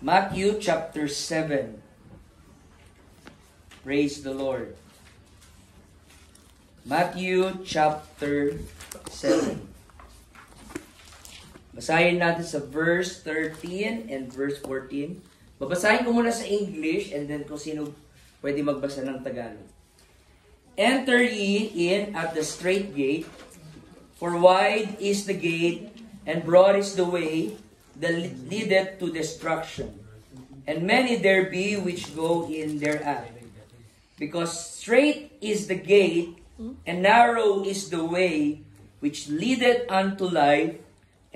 Matthew chapter 7. Praise the Lord. Matthew chapter 7. Basahin natin sa verse 13 and verse 14. Babasahin ko muna sa English and then kung sino pwede magbasa ng Tagalog. Enter ye in at the strait gate, for wide is the gate, and broad is the way that leadeth to destruction, and many there be which go in thereat. Because strait is the gate, and narrow is the way which leadeth unto life,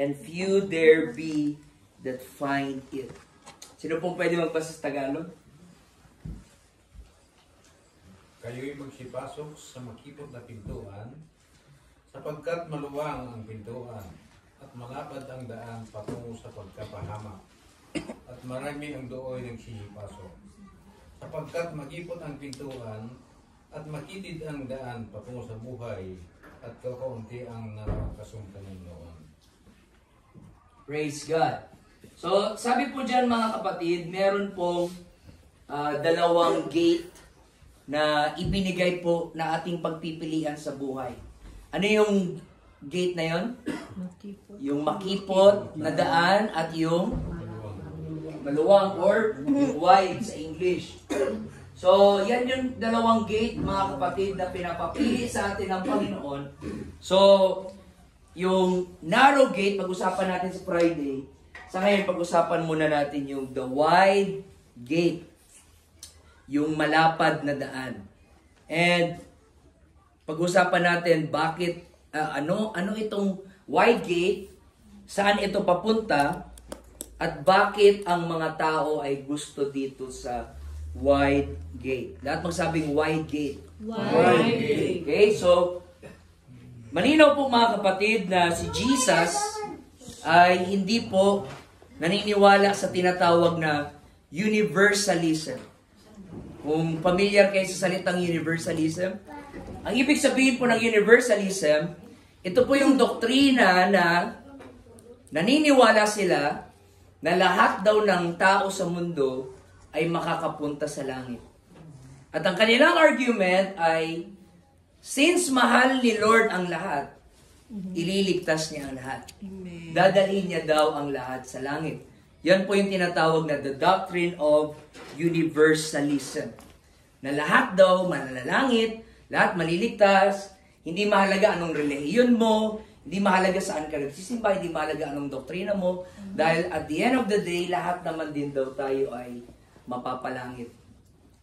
and few there be that find it. Sino pong pwede magbasa sa Tagalog? Kayo'y magsipasok sa makipot na pintuan, sapagkat maluwang ang pintuan, at malapad ang daan patungo sa pagkapahamak, at marami ang dooy nagsisipasok. Sapagkat magipot ang pintuan, at makitid ang daan patungo sa buhay, at kakaunti ang nakakasumpungan noon. Praise God. So, sabi po dyan mga kapatid, meron pong dalawang gate na ibinigay po na ating pagpipilian sa buhay. Ano yung gate na yon? Yung makipot na daan at yung maluwang or wide sa English. So, yan yung dalawang gate mga kapatid na pinapapili sa atin ng Panginoon. So, yung narrow gate, pag-usapan natin sa Friday. Sa ngayon, pag-usapan muna natin yung the wide gate. Yung malapad na daan. And pag-usapan natin bakit ano itong wide gate, saan ito papunta, at bakit ang mga tao ay gusto dito sa wide gate. Lahat magsabing wide gate. Wide gate. Okay, so malinaw po mga kapatid na si Jesus ay hindi po naniniwala sa tinatawag na universalism. Kung familiar kayo sa salitang universalism, ang ibig sabihin po ng universalism, ito po yung doktrina na naniniwala sila na lahat daw ng tao sa mundo ay makakapunta sa langit. At ang kanilang argument ay, since mahal ni Lord ang lahat, ililigtas niya ang lahat. Dadalhin niya daw ang lahat sa langit. Yan po yung tinatawag na the doctrine of universalism. Na lahat daw mananalangit, lahat maliligtas, hindi mahalaga anong relihiyon mo, hindi mahalaga saan ka nagsisimba, hindi mahalaga anong doktrina mo, dahil at the end of the day, lahat naman din daw tayo ay mapapalangit.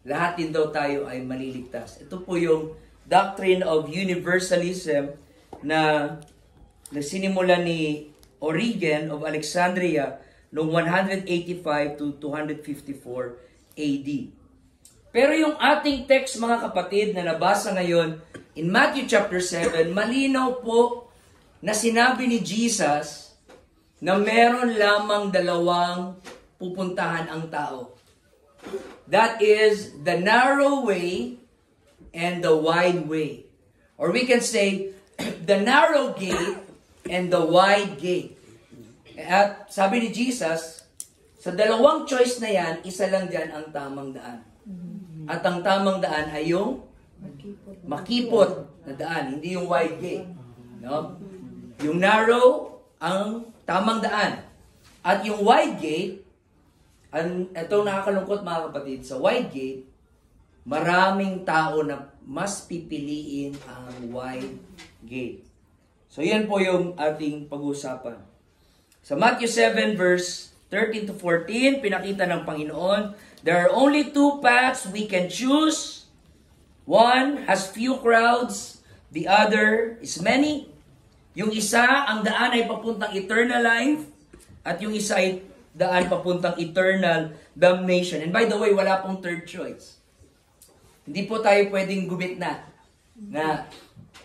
Lahat din daw tayo ay maliligtas. Ito po yung doctrine of universalism na sinimula ni Origen of Alexandria noong 185 to 254 AD. Pero yung ating text mga kapatid na nabasa ngayon in Matthew chapter 7, malinaw po na sinabi ni Jesus na meron lamang dalawang pupuntahan ang tao. That is the narrow way and the wide way. Or we can say the narrow gate and the wide gate. At sabi ni Jesus, sa dalawang choice na yan, isa lang dyan ang tamang daan. At ang tamang daan ay yung makipot na daan, hindi yung wide gate. No? Yung narrow, ang tamang daan. At yung wide gate, ito nakakalungkot mga kapatid, sa wide gate, maraming tao na mas pipiliin ang wide gate. So yan po yung ating pag-uusapan. Sa Matthew 7 verse 13 to 14, pinakita ng Panginoon, there are only two paths we can choose. One has few crowds, the other is many. Yung isa, ang daan ay papuntang eternal life, at yung isa ay daan papuntang eternal damnation. And by the way, wala pong third choice. Hindi po tayo pwedeng gumitna na,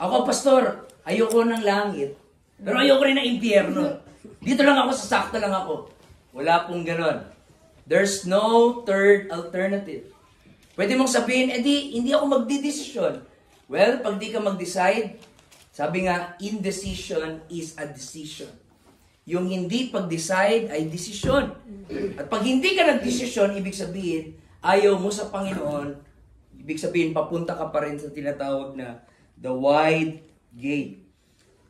ako pastor, ayoko ng langit, pero ayoko rin ng impyerno. Dito lang ako, sasakto lang ako. Wala pong ganon. There's no third alternative. Pwede mong sabihin, hindi ako magdidesisyon. Well, pag di ka mag-decide, sabi nga, indecision is a decision. yung hindi pag-decide ay desisyon. At pag hindi ka nag-desisyon, ibig sabihin, ayaw mo sa Panginoon, ibig sabihin, papunta ka pa rin sa tinatawag na the wide gate.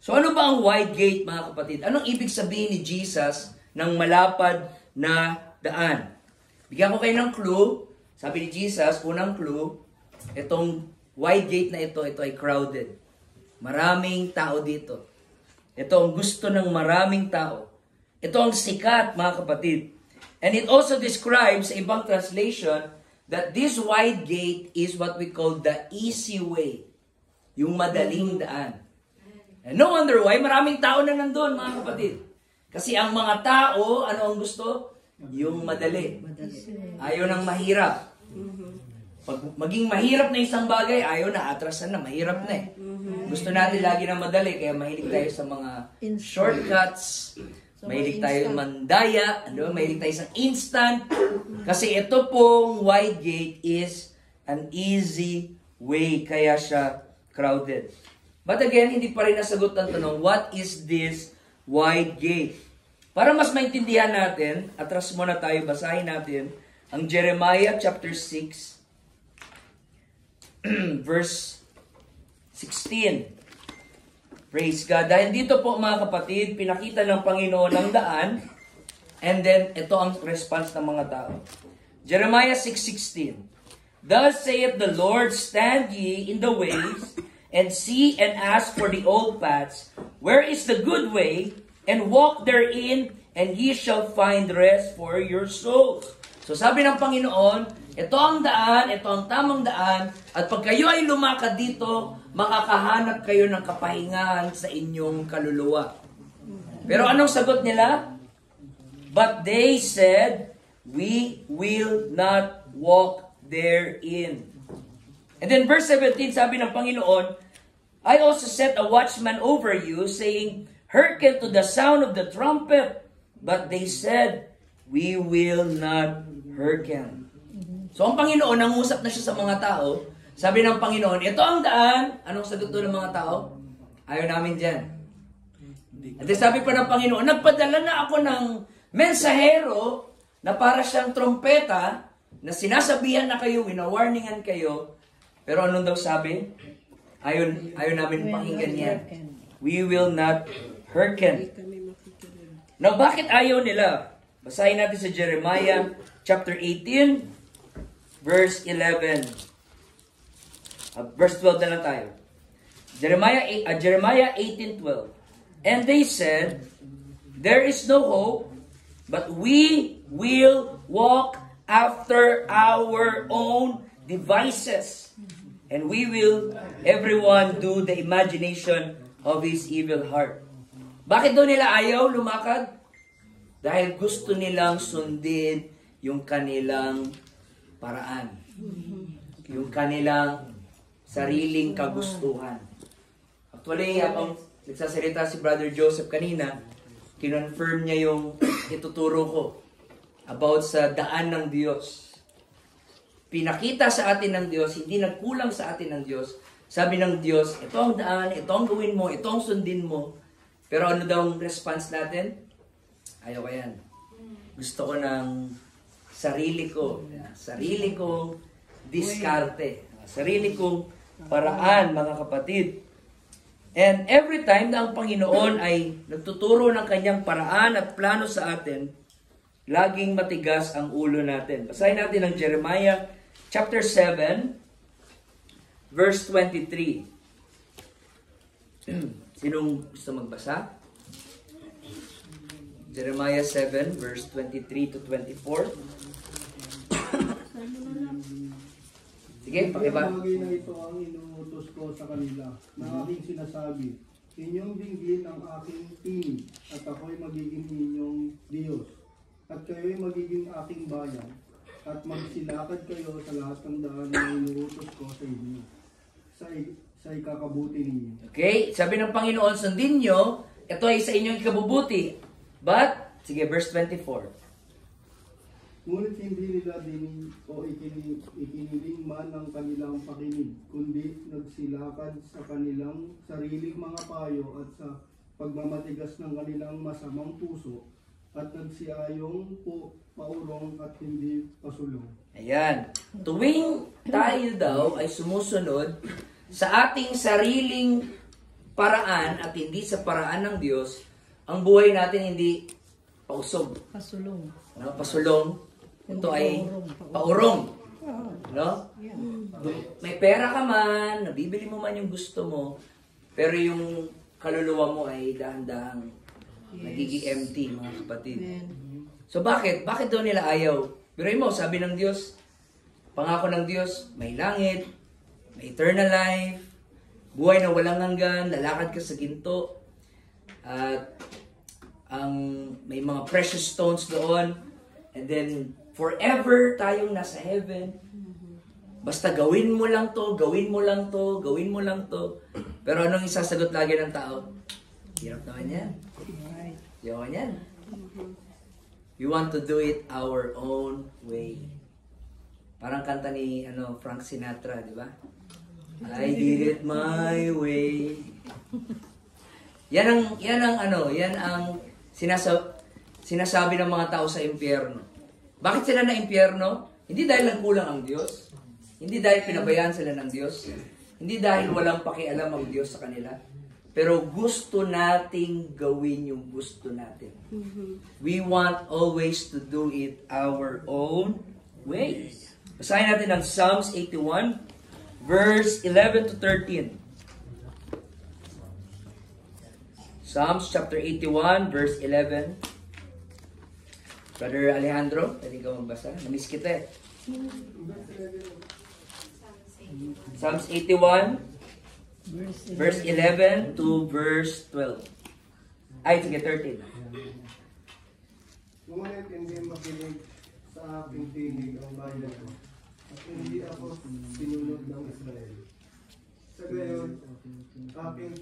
So ano ba ang wide gate, mga kapatid? Anong ibig sabihin ni Jesus ng malapad na daan? Bigyan ko kayo ng clue. Sabi ni Jesus, unang clue, itong wide gate na ito ay crowded. Maraming tao dito. Ito ang gusto ng maraming tao. Ito ang sikat, mga kapatid. And it also describes, sa ibang translation, that this wide gate is what we call the easy way. Yung madaling daan. And no wonder why, maraming tao na nandun, mga kapatid. Kasi ang mga tao, ano ang gusto? Yung madali. Ayaw ng mahirap. Pag maging mahirap na isang bagay, ayaw na, atrasan na, mahirap na eh. Gusto natin lagi na madali, kaya mahilig tayo sa mga shortcuts, mahilig tayo mandaya, mahilig tayo sa instant. Kasi ito pong wide gate is an easy way, kaya siya crowded. But again, hindi pa rin nasagot ang tanong, what is this wide gate? Para mas maintindihan natin, atras muna tayo, basahin natin ang Jeremiah chapter 6, verse 16. Praise God. Dahil dito po, mga kapatid, pinakita ng Panginoon ang daan, and then ito ang response ng mga tao. Jeremiah 6:16. Thus saith the Lord, stand ye in the ways, and see and ask for the old paths, where is the good way, and walk therein, and ye shall find rest for your souls. So sabi ng Panginoon, ito ang daan, ito ang tamang daan, at pag kayo ay lumakad dito, makakahanap kayo ng kapahingahan sa inyong kaluluwa. Pero anong sagot nila? But they said, we will not walk therein. And then verse 17, sabi ng Panginoon, I also set a watchman over you, saying, hearken to the sound of the trumpet. But they said, we will not hearken. So ang Panginoon, nangusap na siya sa mga tao. Sabi ng Panginoon, ito ang daan. Anong sagot doon ng mga tao? Ayaw namin dyan. At sabi pa ng Panginoon, nagpadala na ako ng mensahero na para siyang trompeta na sinasabihan na kayo, winawarningan kayo. Pero anong daw sabi? Ayaw namin pakinggan yan. We will not hearken. Now, bakit ayaw nila? Basahin natin sa Jeremiah chapter 18, verse 11. Verse 12 na lang tayo. Jeremiah 18:12. And they said, there is no hope, but we will walk after our own devices. And we will, everyone, do the imagination of his evil heart. Bakit daw nila ayaw lumakad? Dahil gusto nilang sundin yung kanilang paraan. Yung kanilang sariling kagustuhan. Actually, habang nagsasalita si Brother Joseph kanina, kinonfirm niya yung ituturo ko about sa daan ng Diyos. Pinakita sa atin ng Diyos, hindi nagkulang sa atin ng Diyos. Sabi ng Diyos, ito ang daan, ito ang gawin mo, ito ang sundin mo. Pero ano daw ang response natin? Ayaw ko yan. Gusto ko ng sarili kong diskarte, sarili kong paraan, mga kapatid. And every time na ang Panginoon ay nagtuturo ng kanyang paraan at plano sa atin, laging matigas ang ulo natin. Basahin natin ang Jeremiah chapter 7, verse 23. Sinong gusto magbasa? Jeremiah 7, verse 23 to 24. Sige, pakiba. Bagay na ito ang inuutos ko sa kanila, na aking sinasabi, inyong dinggin ang aking tinig, at ako'y magiging inyong Diyos, at kayo'y magiging aking bayan, at magsilakad kayo sa lahat ng daan na inuutos ko sa inyo, sa ikakabuti ninyo. Okay, sabi ng Panginoon, sundin nyo, ito ay sa inyong ikabubuti. But, sige, verse 24. Ngunit hindi nila ikiniling man ang kanilang pakinig, kundi nagsilakad sa kanilang sariling mga payo at sa pagmamatigas ng kanilang masamang puso, at nagsiyayong paurong at hindi pasulong. Ayan. Tuwing tayo daw ay sumusunod sa ating sariling paraan at hindi sa paraan ng Diyos, ang buhay natin hindi pausog. Pasulong. No? Pasulong. Ito ay paurong. No? May pera ka man, nabibili mo man yung gusto mo, pero yung kaluluwa mo ay dahan-dahang nagiging empty, mga kapatid. So bakit? Bakit daw nila ayaw? Pero mo, sabi ng Diyos, pangako ng Diyos, may langit, may eternal life, buhay na walang hanggan, lalakad ka sa ginto, at may mga precious stones doon, and then forever tayong nasa heaven. Basta gawin mo lang to, gawin mo lang to, gawin mo lang to. Pero anong isasagot lagi ng tao? Hirap naman yan. Yawan yan. We want to do it our own way. Parang kanta ni Frank Sinatra, di ba? I did it my way. Yan ang sinasabi ng mga tao sa impyerno. Bakit sila na impyerno? Hindi dahil nagkulang ang Diyos. Hindi dahil pinabayaan sila ng Diyos. Hindi dahil walang pakialam ang Diyos sa kanila. Pero gusto nating gawin yung gusto natin. We want always to do it our own way. Basahin natin ang Psalms 81, verse 11 to 13. Psalms chapter 81, verse 11. Brother Alejandro, pwede ka magbasa? Namiss kita eh. Psalms 81, verse 11 to verse 12. Ay, sige, 13. Ngunit hindi makinig sa aking tinig ang bayan ko, at hindi ako sinunod ng Israel. Sa gayon, aking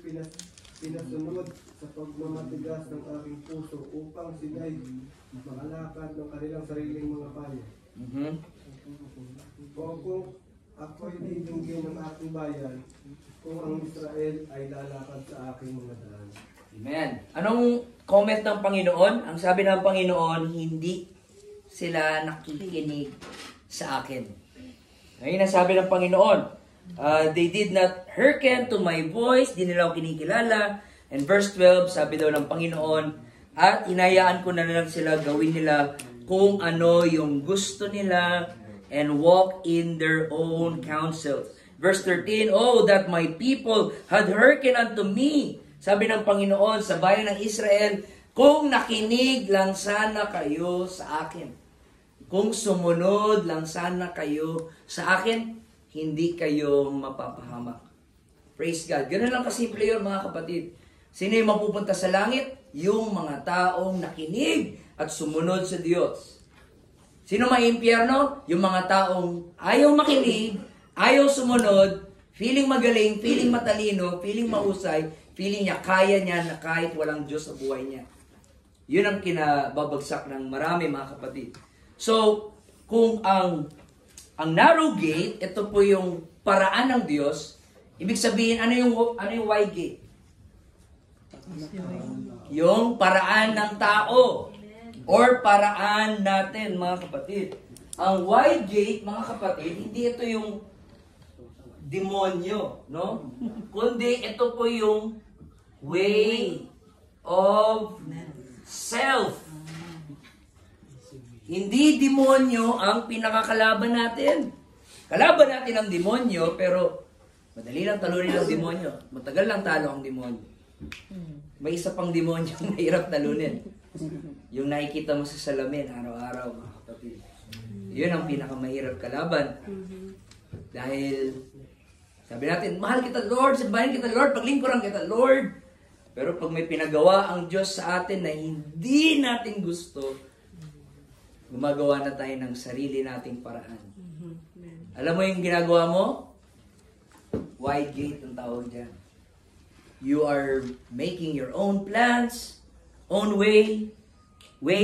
pinasunod sa pagmamatigas ng aking puso upang sila'y makalakad ng kanilang sariling mga payo. O kung ako'y didinggin ng aking bayan, kung ang Israel ay lalakad sa aking mga daan. Amen. Anong comment ng Panginoon? Ang sabi ng Panginoon, hindi sila nakikinig sa akin. Ngayon ang sabi ng Panginoon, they did not hearken to my voice, di nila ako kinikilala. And verse 12, sabi daw ng Panginoon, at hinayaan ko na lang sila gawin nila kung ano yung gusto nila and walk in their own counsels. Verse 13, oh, that my people had hearkened unto me. Sabi ng Panginoon sa bayan ng Israel, kung nakinig lang sana kayo sa akin. Kung sumunod lang sana kayo sa akin, hindi kayo mapapahamak. Praise God. Ganun lang kasimple yun, mga kapatid. Sino yung mapupunta sa langit? Yung mga taong nakinig at sumunod sa Diyos. Sino may impyerno? Yung mga taong ayaw makinig, ayaw sumunod, feeling magaling, feeling matalino, feeling mahusay, feeling niya kaya niya na kahit walang Diyos sa buhay niya. Yun ang kinababagsak ng marami, mga kapatid. So, kung ang narrow gate, ito po yung paraan ng Diyos, ibig sabihin, ano yung wide gate? Yung paraan ng tao or paraan natin, mga kapatid. Ang wide gate, mga kapatid, hindi ito yung demonyo, no? Kundi ito po yung way of self. Hindi demonyo ang pinakakalaban natin. Kalaban natin ang demonyo, pero madali lang talunin ang demonyo. Matagal lang talo ang demonyo. May isa pang demonyo mahirap talunin. Yung nakikita mo sa salamin araw-araw, mga kapatid. Yun ang pinakamahirap kalaban. Dahil, sabi natin, mahal kita Lord, sambahin kita Lord, paglingkuran kita Lord. Pero pag may pinagawa ang Diyos sa atin na hindi natin gusto, gumagawa na tayo ng sarili nating paraan. Alam mo yung ginagawa mo? Wide gate ang tawag dyan. You are making your own plans, own way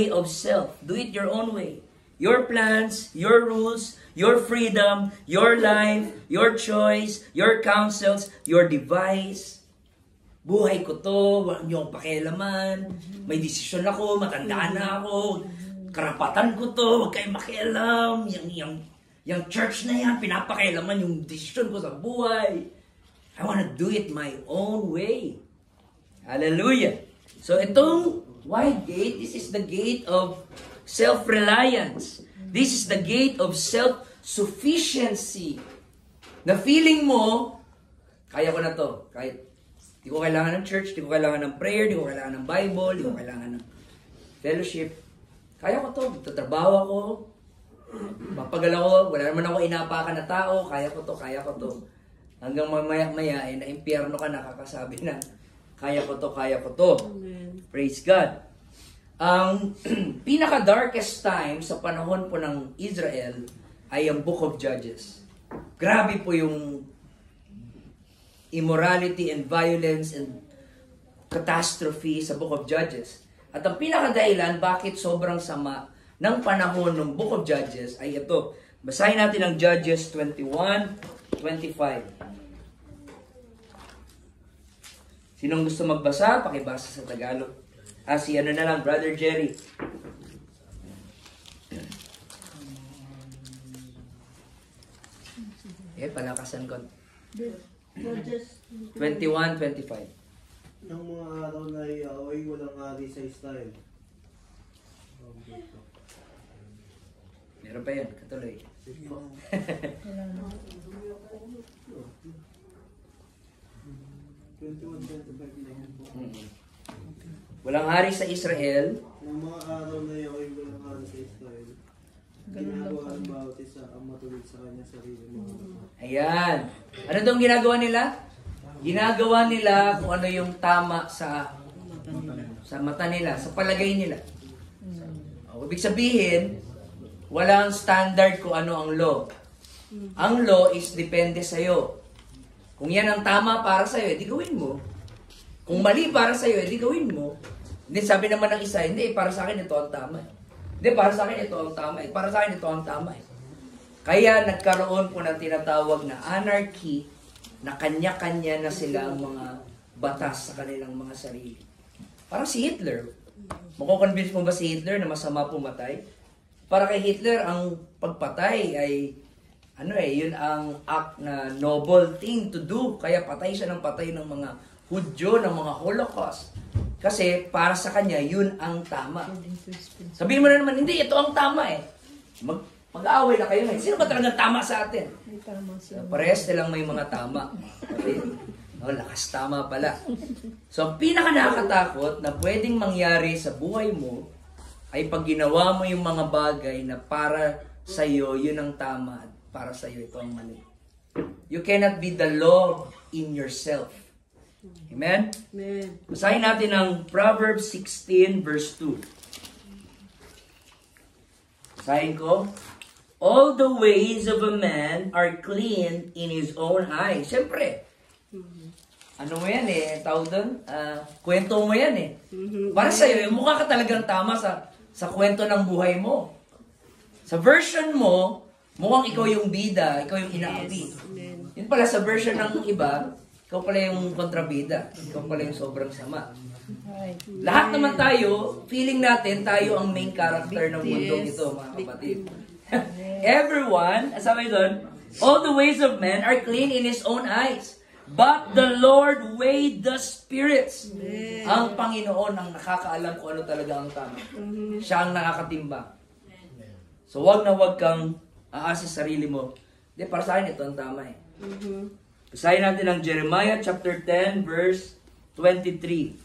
of self. Do it your own way. Your plans, your rules, your freedom, your life, your choice, your counsels, your device. Buhay ko to, wala niyong pakialaman. May desisyon ako, matanda na ako. Karapatan ko to, huwag kayong makialam. Yung church na yan, pinapakialaman yung desisyon ko sa buhay. I wanna do it my own way. Hallelujah. So itong wide gate, this is the gate of self-reliance. This is the gate of self-sufficiency. Na feeling mo, kaya ko na to. Kahit di ko kailangan ng church, di ko kailangan ng prayer, di ko kailangan ng Bible, di ko kailangan ng fellowship. Kaya ko to. Tatrabaho ako. Mapagal ako. Wala naman ako inapakan na tao. Kaya ko to, kaya ko to. Hanggang mamaya-maya, na-impyerno ka, nakakasabi na, kaya ko to, kaya ko to. Amen. Praise God. Ang pinaka-darkest time sa panahon po ng Israel ay ang Book of Judges. Grabe po yung immorality and violence and catastrophe sa Book of Judges. At ang pinaka-dahilan bakit sobrang sama ng panahon ng Book of Judges ay ito. Basahin natin ang Judges 21:25. Sinong gusto magbasa? Pakibasa sa Tagalog. Si ano na lang, Brother Jerry. Palakasan ko. Judges 21:25. Nang mga araw na Yahweh, walang hari sa Israel. Meron pa yan, katuloy. Walang hari sa Israel. Nang mga araw na Yahweh, walang hari sa Israel. Ginagawa ang bawat isa ang matulid sa kanya sarili mga kapatid. Ayan. Ano daw ang ginagawa nila? Ginagawa nila kung ano yung tama sa mata nila, sa palagay nila. Ibig sabihin, walang standard kung ano ang law. Ang law is depende sa'yo. Kung yan ang tama para sa'yo, edi gawin mo. Kung mali para sa'yo, edi gawin mo. Hindi, sabi naman ng isa, hindi, para sa akin ito ang tama. Hindi, para sa akin ito ang tama. Para sa akin ito ang tama. Kaya nagkaroon po ng tinatawag na anarchy, na kanya-kanya na sila ang mga batas sa kanilang mga sarili. Parang si Hitler. Makukonvince mo ba si Hitler na masama pumatay? Para kay Hitler, ang pagpatay ay yun ang act na noble thing to do. Kaya patay siya ng patay ng mga Hudyo, ng mga Holocaust. Kasi para sa kanya, yun ang tama. Sabihin mo na naman, hindi, ito ang tama eh. Mag-aaway na kayo ngayon. Sino ba talagang tama sa atin? Parehas nilang may mga tama. Lakas tama pala. So, ang pinaka-nakakatakot na pwedeng mangyari sa buhay mo ay pag ginawa mo yung mga bagay na para sa'yo, yun ang tama. At para sa'yo, ito ang mali. You cannot be the law in yourself. Amen? Amen. Basahin natin ang Proverbs 16 verse 2. Basahin ko. All the ways of a man are clean in his own eyes. Siyempre, ano mo yan tawag doon? Kwento mo yan Para sa'yo, mukha ka talagang tama sa kwento ng buhay mo. Sa version mo, mukhang ikaw yung bida, ikaw yung inaapi. Yun pala sa version ng iba, ikaw pala yung kontrabida. Ikaw pala yung sobrang sama. Lahat naman tayo, feeling natin tayo ang main character ng mundong ito, mga kapatid. Everyone, sabi doon, all the ways of man are clean in his own eyes. But the Lord weighed the spirits. Ang Panginoon ang nakakaalam kung ano talaga ang tama. Siya ang nakakatimba. So wag na wag kang aasa sa sarili mo. Hindi, para sa akin ito ang tama Basahin natin ang Jeremiah chapter 10 verse 23.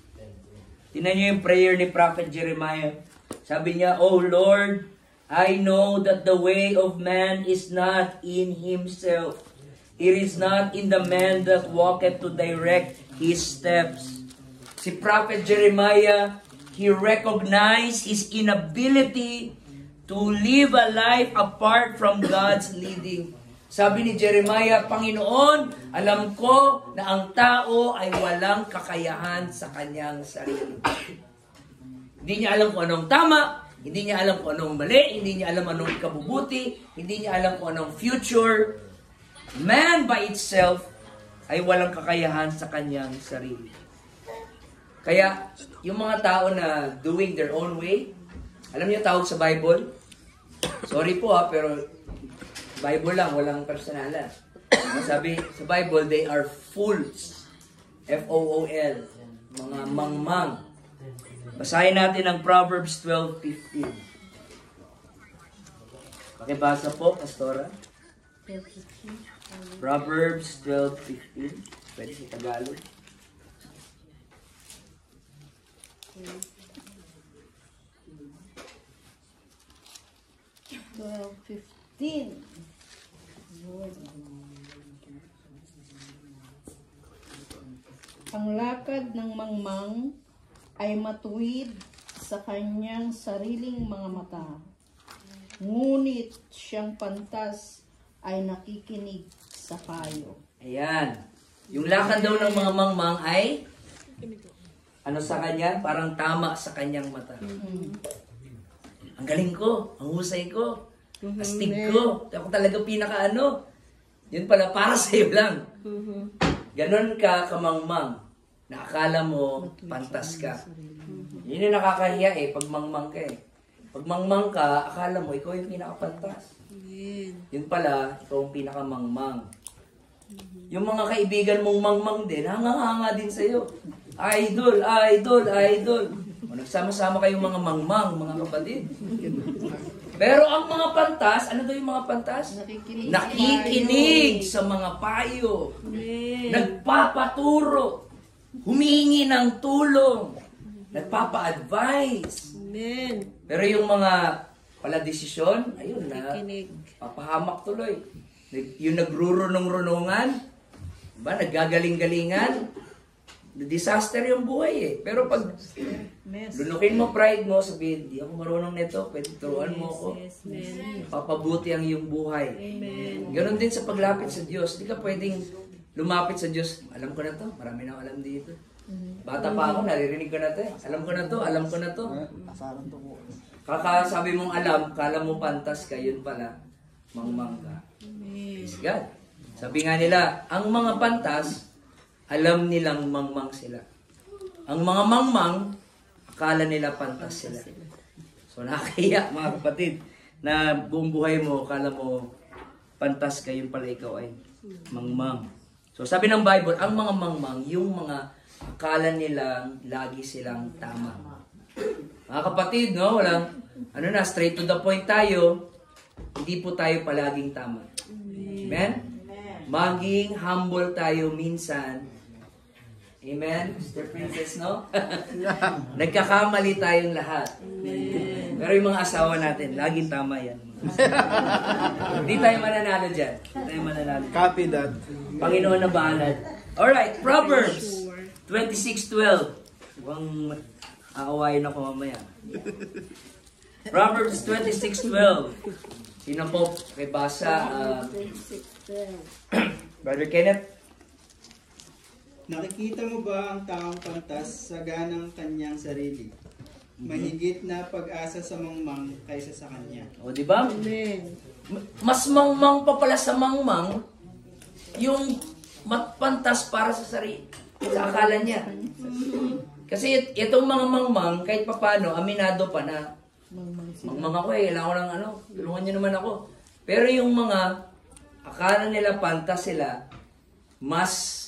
Tingnan niyo yung prayer ni Prophet Jeremiah. Sabi niya, "Oh Lord, I know that the way of man is not in himself. It is not in the man that walketh to direct his steps." Si Prophet Jeremiah, he recognized his inability to live a life apart from God's leading. Sabi ni Jeremiah, Panginoon, alam ko na ang tao ay walang kakayahan sa kanyang sarili. Hindi niya alam kung anong tama, hindi niya alam kung anong mali, hindi niya alam anong kabubuti, hindi niya alam kung anong future. Man by itself ay walang kakayahan sa kanyang sarili. Kaya, yung mga tao na doing their own way, alam niyo tawag sa Bible? Sorry po pero Bible lang, walang personalan. Sabi sa Bible, they are fools. F-O-O-L. Mga mangmang. Basahin natin ang Proverbs 12:15. Pakibasa po, Pastora. Proverbs 12:15. Pwede sa Tagalog. 12:15. Ang lakad ng mangmang ay matuwid sa kanyang sariling mga mata. Ngunit siyang pantas ay nakikinig sa payo. Ayan. Yung lakad daw ng mga mangmang ay ano sa kanya? Parang tama sa kanyang mata. Ang galing ko, ang husay ko, astig ko, ako talaga pinaka-ano. Yun pala, para sa'yo lang. Ganon ka kamangmang, na akala mo, pantas ka. Yun yung nakakahiya pag mangmang ka Pag mangmang ka, akala mo, ikaw yung pinaka-pantas. Yun pala, ikaw yung pinaka-mangmang. Yung mga kaibigan mong mangmang din, hanga-hanga din sa'yo. Idol, idol, idol. O, nagsama-sama kayong mga mangmang, mga kapatid. Pero ang mga pantas, ano daw yung mga pantas? Nakikinig sa mga payo. Nagpapaturo. Humihingi ng tulong. Nagpapa-advise. Pero yung mga pala desisyon, ayun na, papahamak tuloy. Yung nagrurunong-runungan, ba, naggagaling-galingan, disaster yung buhay Pero pag lunukin mo pride mo, sabihin, di ako marunong nito, pwede turuan mo ako. Papabuti ang iyong buhay. Ganon din sa paglapit sa Diyos. Di ka pwedeng lumapit sa Diyos. Alam ko na to, marami na alam dito. Bata pa ako, naririnig ko na to Alam ko na to, alam ko na to. Kakasabi mong alam, kala mo pantas ka, yun pala, mangmang ka. Praise God. Sabi nga nila, ang mga pantas, alam nilang mangmang sila. Ang mga mangmang, akala nila pantas sila. So nakakahiya mga kapatid, na buong buhay mo, akala mo pantas ka, yun pala ikaw ay mangmang. So sabi ng Bible, ang mga mangmang, yung mga akala nilang lagi silang tama. Mga kapatid, no, walang, straight to the point tayo, hindi po tayo palaging tama. Amen? Maging humble tayo minsan. Amen? Mr. Princess, no? Nagkakamali tayong lahat. Pero yung mga asawa natin, laging tama yan. Hindi tayo mananalo dyan. Hindi tayo mananalo. Copy that. Panginoon na bahalad. Alright, Proverbs 26:12. Ibang aawayin ako mamaya. Proverbs 26:12. Sino po kay basa? Brother Kenneth? Nakikita mo ba ang taong pantas sa ganang kanyang sarili? Mahigit na pag-asa sa mangmang kaysa sa kanya. O, di ba? Mas mangmang pa pala sa mangmang yung pantas para sa sarili, sa akala niya. Kasi itong mga mangmang, kahit papano, aminado pa na mangmang ako kailangan ko lang tulungan niyo naman ako. Pero yung mga akala nila pantas sila, mas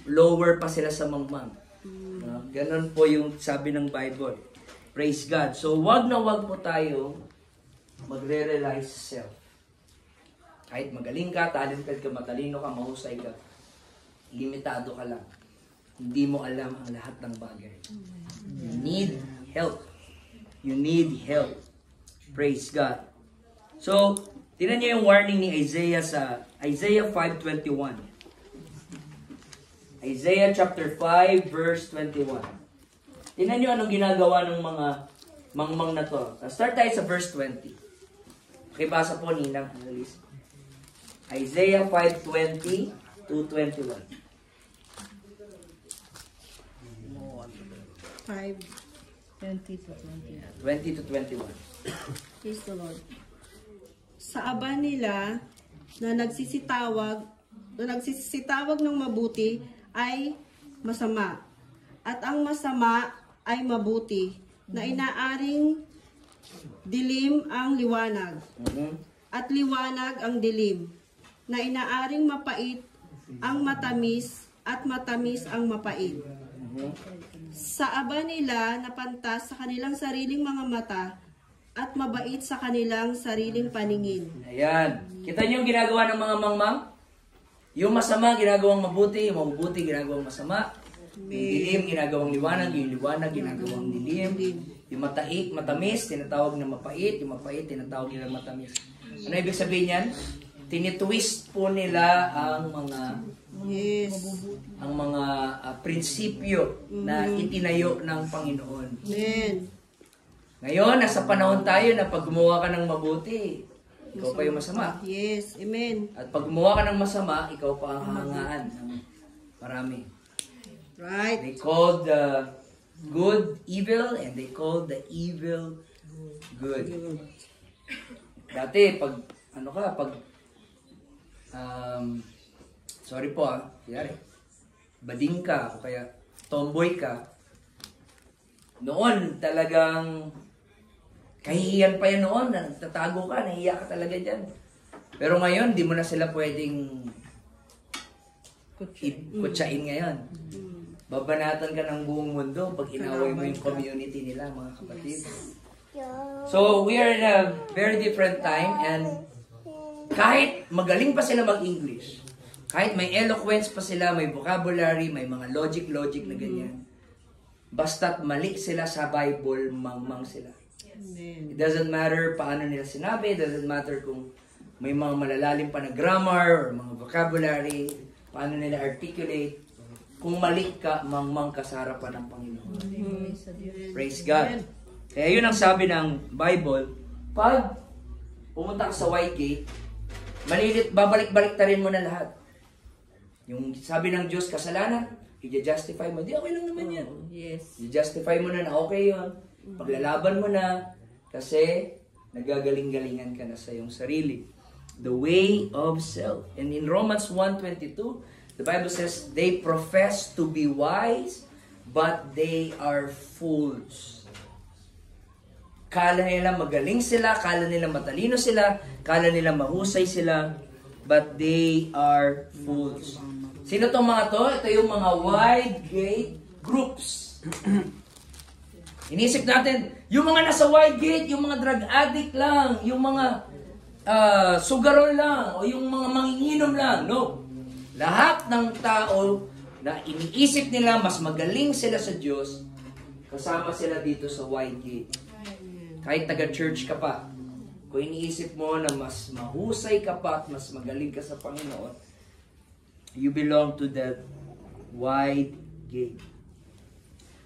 lower pa sila sa mangmang. Ganon po yung sabi ng Bible. Praise God. So, wag na wag po tayo magre-rely sa self. Kahit magaling ka, talented ka, matalino ka, mahusay ka, limitado ka lang. Hindi mo alam ang lahat ng bagay. You need help. You need help. Praise God. So, tingnan niyo yung warning ni Isaiah sa Isaiah 5:21. Isaiah chapter 5 verse 21. Tingnan niyo anong ginagawa ng mga mangmang na to. Start tayo sa verse 20. Pakibasa po Ninang Annalise. Isaiah 5:20 to 21. 5:20 to 21. 20 to 21. Praise the Lord. Sa aba nila na nagsisitawag ng mabuti ay masama. at ang masama ay mabuti, na inaaring dilim ang liwanag, at liwanag ang dilim, na inaaring mapait ang matamis, at matamis ang mapait. Sa aba nila napantas sa kanilang sariling mga mata, at mabait sa kanilang sariling paningin. Ayan. Kita niyo yung ginagawa ng mga mangmang? Yung masama, ginagawang mabuti. Yung mabuti, ginagawang masama. Yung dilim, ginagawang liwanag. Yung liwanag, ginagawang dilim. Yung matamis, tinatawag na mapait. Yung mapait, tinatawag nila matamis. Ano ibig sabihin yan? Tinitwist po nila ang mga prinsipyo na itinayo ng Panginoon. Amen. Ngayon, nasa panahon tayo na pag gumawa ka ng mabuti, ikaw pa yung masama. Yes, amen. At pag gumawa ka ng masama, ikaw pa ang hahangaan ng marami. Right. They called the good evil and they called the evil good. Dati, sorry po bading ka o kaya tomboy ka, noon talagang kahihiyan pa yan noon, tatago ka, nahiya ka talaga dyan. Pero ngayon, di mo na sila pwedeng kutsain ngayon. Babanatan ka ng buong mundo pag inaway mo yung community nila, mga kapatid. So, we are in a very different time, and kahit magaling pa sila mag-English, kahit may eloquence pa sila, may vocabulary, may mga logic na ganyan, basta't mali sila sa Bible, mangmang sila. It doesn't matter paano nila sinabi, it doesn't matter kung may mga malalalim pa na grammar or mga vocabulary, paano nila articulate. Kung mali ka, mangmang ka sa harapan ng Panginoon. Praise God. Kaya yun ang sabi ng Bible, pag pumunta ka sa White Gate, babalik-balik ta rin mo na lahat. Yung sabi ng Diyos, kasalanan, i-justify mo. Di, okay lang naman yan. Yes. I-justify mo na okay yun. Paglalaban mo na, kasi nagagaling-galingan ka na sa iyong sarili. The way of self. And in Romans 1:22, the Bible says, they profess to be wise, but they are fools. Kala nila magaling sila, kala nila matalino sila, kala nila mahusay sila, but they are fools. Sino tong mga to? Ito yung mga wide gate groups. Inisip natin, yung mga nasa wide gate, yung mga drug addict lang, yung mga sugaron lang, o yung mga manginginom lang. No. Lahat ng tao na iniisip nila mas magaling sila sa Diyos, kasama sila dito sa wide gate. Kahit taga-church ka pa, kung iniisip mo na mas mahusay ka pa at mas magaling ka sa Panginoon, you belong to that wide gate.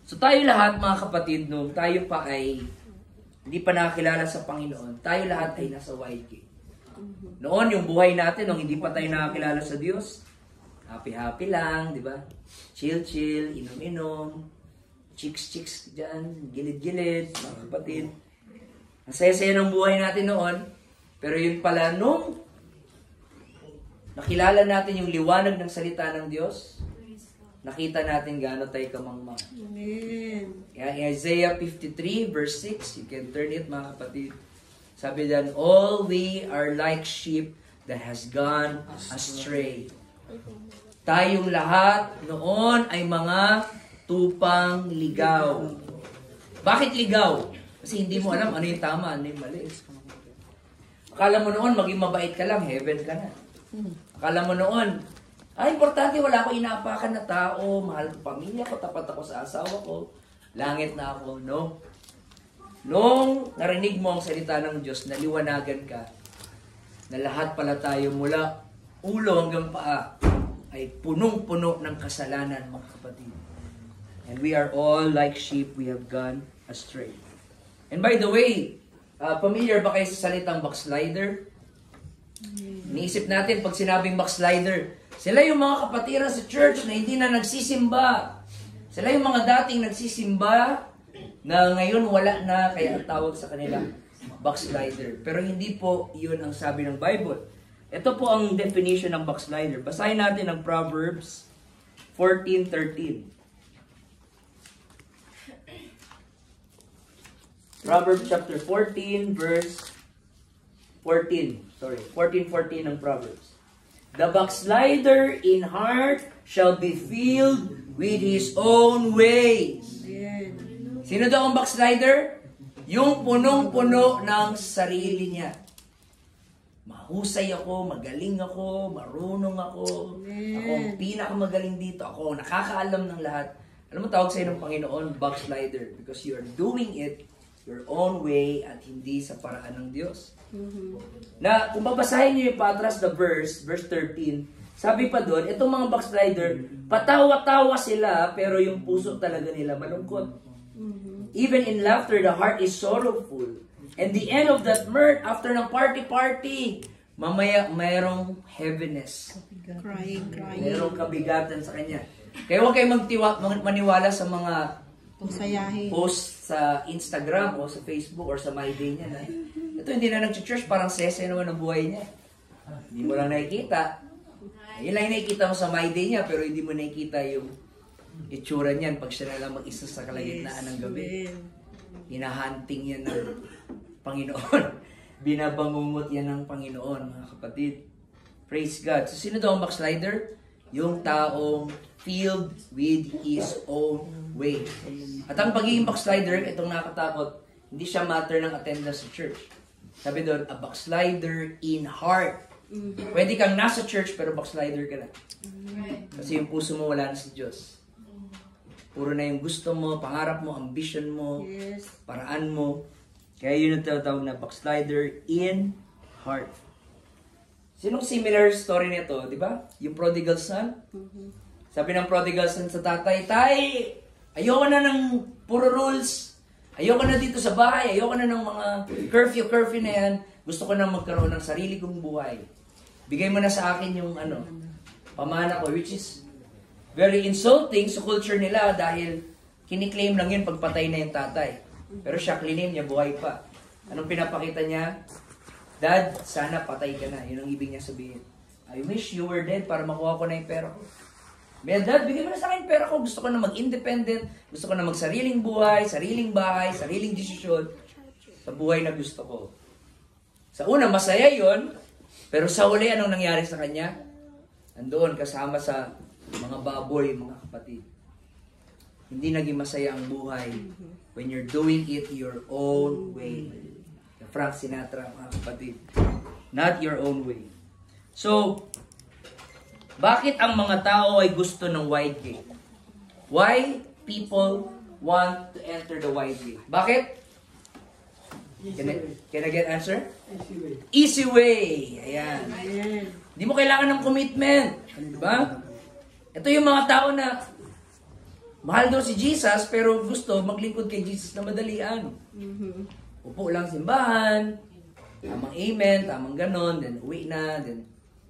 So tayo lahat, mga kapatid, nung tayo pa ay hindi pa nakakilala sa Panginoon, tayo lahat ay nasa wide gate. Noon, yung buhay natin, nung hindi pa tayo nakakilala sa Diyos, happy-happy lang, di ba? Chill-chill, inom-inom, chicks-chicks dyan, gilid-gilid, mga kapatid. Ang saya-saya ng buhay natin noon, pero yun pala, nung nakilala natin yung liwanag ng salita ng Diyos, nakita natin gaano tayo kamangmang. Amen. Kaya Isaiah 53 verse 6, you can turn it, mga kapatid. Sabi diyan, all we are like sheep that has gone astray. Tayong lahat noon ay mga tupang ligaw. Bakit ligaw? Kasi hindi mo alam ano yung tama, ano yung mali. Akala mo noon, maging mabait ka lang, heaven ka na. Akala mo noon, importante, wala ako inaapakan na tao, mahal ko pamilya ko, tapat ako sa asawa ko, langit na ako. No. Nung narinig mo ang salita ng Diyos, naliwanagan ka, na lahat pala tayo mula ulo hanggang paa, ay punong-puno ng kasalanan, mga kapatid. And we are all like sheep, we have gone astray. And by the way, familiar ba kayo sa salitang backslider? Iniisip natin, pag sinabing backslider, sila yung mga kapatiran sa church na hindi na nagsisimba. Sila yung mga dating nagsisimba na ngayon wala na, kaya ang tawag sa kanila backslider. Pero hindi po yun ang sabi ng Bible. Ito po ang definition ng backslider. Basahin natin ang Proverbs 14:13. Proverbs chapter 14, verse 14. Sorry, 14:14 ng Proverbs. The backslider in heart shall be filled with his own ways. Sino daw ang backslider? Yung punong-puno ng sarili niya. Mahusay ako, magaling ako, marunong ako. Ako ang pinakamagaling dito. Ako ang nakakaalam ng lahat. Alam mo, tawag sa'yo ng Panginoon, backslider. Because you are doing it your own way at hindi sa paraan ng Diyos. Na, kung babasahin niyo yung patras na verse 13, sabi pa doon, itong mga backslider, patawa-tawa sila, pero yung puso talaga nila malungkot. Even in laughter, the heart is sorrowful. And the end of that mirth, after ng party-party, mamaya mayroong heaviness. Crying. Mayroong kabigatan sa kanya. Kaya huwag kayong maniwala sa mga Sayahin. post sa Instagram o sa Facebook or sa My Day niya na ito hindi na nag-church, parang sese naman ang buhay niya. Hindi mo lang nakikita. Yun lang yung nakikita mo sa My Day niya, pero hindi mo nakikita yung itsura niyan pag siya na lang mag-isa sa kalagitnaan ng gabi. Hinahunting yan ng Panginoon. Binabangungot yan ng Panginoon, mga kapatid. Praise God. So, sino daw ang backslider? Yung taong filled with his own way. At ang pagiging backslider, itong nakatakot, hindi siya matter ng attendance sa church. Sabi doon, a backslider in heart. Pwede kang nasa church pero backslider ka na. Kasi yung puso mo wala na sa Diyos. Puro na yung gusto mo, pangarap mo, ambition mo, paraan mo. Kaya yun ang tinatawag na backslider in heart. Sinong similar story nito, di ba? Yung prodigal son. Sabi ng prodigal son sa tatay, Tay, ayoko na ng puro rules. Ayoko na dito sa bahay. Ayoko na ng mga curfew na yan. Gusto ko na magkaroon ng sarili kong buhay. Bigay mo na sa akin yung pamana ko, which is very insulting sa culture nila dahil kiniklaim lang yun pagpatay na yung tatay. Pero siya, claim niya, buhay pa. Anong pinapakita niya? Dad, sana patay ka na. Yun ang ibig niya sabihin. I wish you were dead para makuha ko na yung pera ko. Dad, bigyan mo na sa akin yung pera ko. Gusto ko na mag-independent. Gusto ko na mag-sariling buhay, sariling bahay, sariling desisyon. Sa buhay na gusto ko. Sa una, masaya yon. Pero sa huli, anong nangyari sa kanya? Andoon, kasama sa mga baboy, mga kapatid. Hindi naging masaya ang buhay when you're doing it your own way. Frank Sinatra, mga kapatid. Not your own way. So, bakit ang mga tao ay gusto ng wide gate? Why people want to enter the wide gate? Bakit? Can I get answer? Easy way. Ayan. Hindi mo kailangan ng commitment. Diba? Ito yung mga tao na mahal daw si Jesus, pero gusto maglingkod kay Jesus na madalian. Upo lang simbahan, tamang amen, tamang ganon, then uwi na, then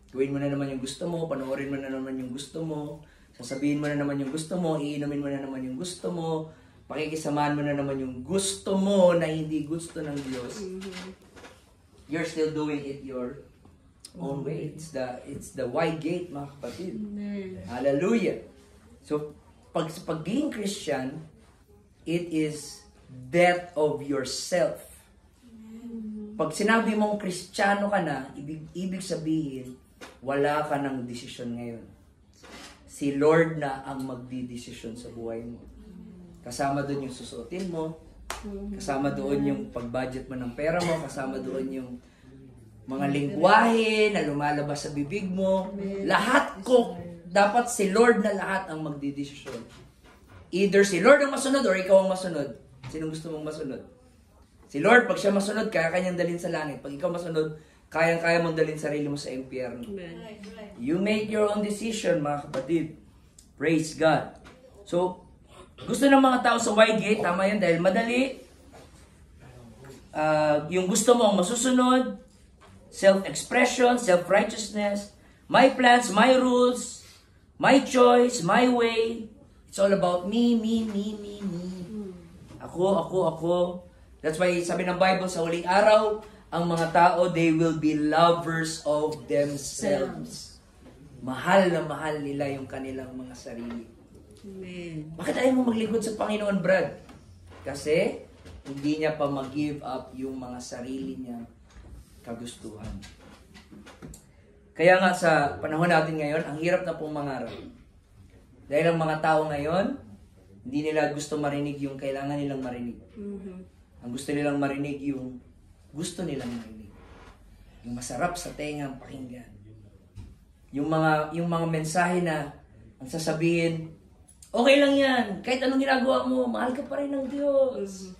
gawin mo na naman yung gusto mo, panoorin mo na naman yung gusto mo, sasabihin mo na naman yung gusto mo, iinumin mo na naman yung gusto mo, pakikisamahan mo na naman yung gusto mo na hindi gusto ng Diyos. You're still doing it your own way. It's the wide gate, mga kapatid. Hallelujah. So, pagiging Christian, it is death of yourself. Pag sinabi mong Kristiyano ka na, ibig sabihin, wala ka ng desisyon ngayon. Si Lord na ang magdidesisyon sa buhay mo. Kasama doon yung susuotin mo, kasama doon yung pag-budget mo ng pera mo, kasama doon yung mga lingwahe na lumalabas sa bibig mo. Lahat ko, dapat si Lord na lahat ang magdidesisyon. Either si Lord ang masunod or ikaw ang masunod. Sinong gusto mong masunod? Si Lord, pag siya masunod, kaya kanyang dalhin sa langit. Pag ikaw masunod, kayang-kaya mong dalhin sarili mo sa impyerno. You make your own decision, mga kapatid. Praise God. So, gusto ng mga tao sa wide gate, tama yun, dahil madali. Yung gusto mo ang masusunod, self-expression, self-righteousness, my plans, my rules, my choice, my way. It's all about me. Ako. That's why sabi ng Bible sa huling araw, ang mga tao, they will be lovers of themselves. Mahal na mahal nila yung kanilang mga sarili. Bakit ayaw mo maglingkod sa Panginoon, Brad? Kasi hindi niya pa mag-give up yung mga sarili niya kagustuhan. Kaya nga sa panahon natin ngayon, ang hirap na pong mangarap. Dahil ang mga tao ngayon, hindi nila gusto marinig yung kailangan nilang marinig. Ang gusto nilang marinig yung gusto nilang marinig. Yung masarap sa tenga ang pakinggan. Yung mga mensahe na ang sasabihin, okay lang yan, kahit anong ginagawa mo, mahal ka pa rin ng Diyos.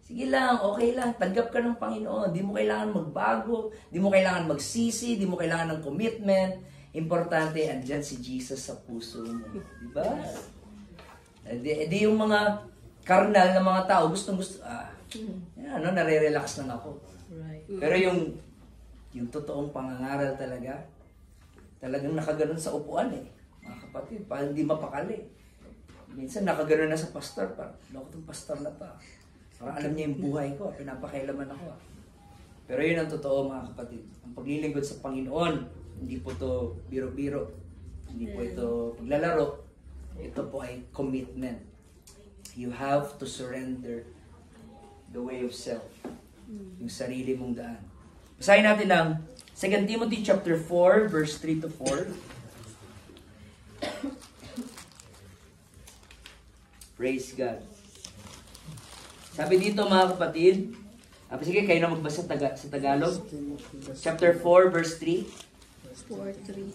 Sige lang, okay lang, tanggap ka ng Panginoon. Di mo kailangan magbago, di mo kailangan magsisi, di mo kailangan ng commitment. Importante, andyan si Jesus sa puso mo. Diba? Di yung mga karnal na mga tao, gustong-gusto, nare-relax lang ako. Right. Pero yung totoong pangangaral talagang nakaganon sa upuan mga kapatid, parang hindi mapakali. Minsan nakaganon na sa pastor, parang loko tong pastor na to. Parang alam niya yung buhay ko, pinapakailaman ako. Pero yun ang totoo mga kapatid. Ang paglilingkod sa Panginoon, hindi po to biro-biro. Hindi po ito paglalaro. Ito po ay commitment. You have to surrender the way of self. Yung sarili mong daan. Basahin natin ang 2 Timothy chapter 4, verse 3 to 4. Praise God. Sabi dito mga kapatid, sige kayo na magbasa sa Tagalog. Chapter 4, verse 3. 4:3.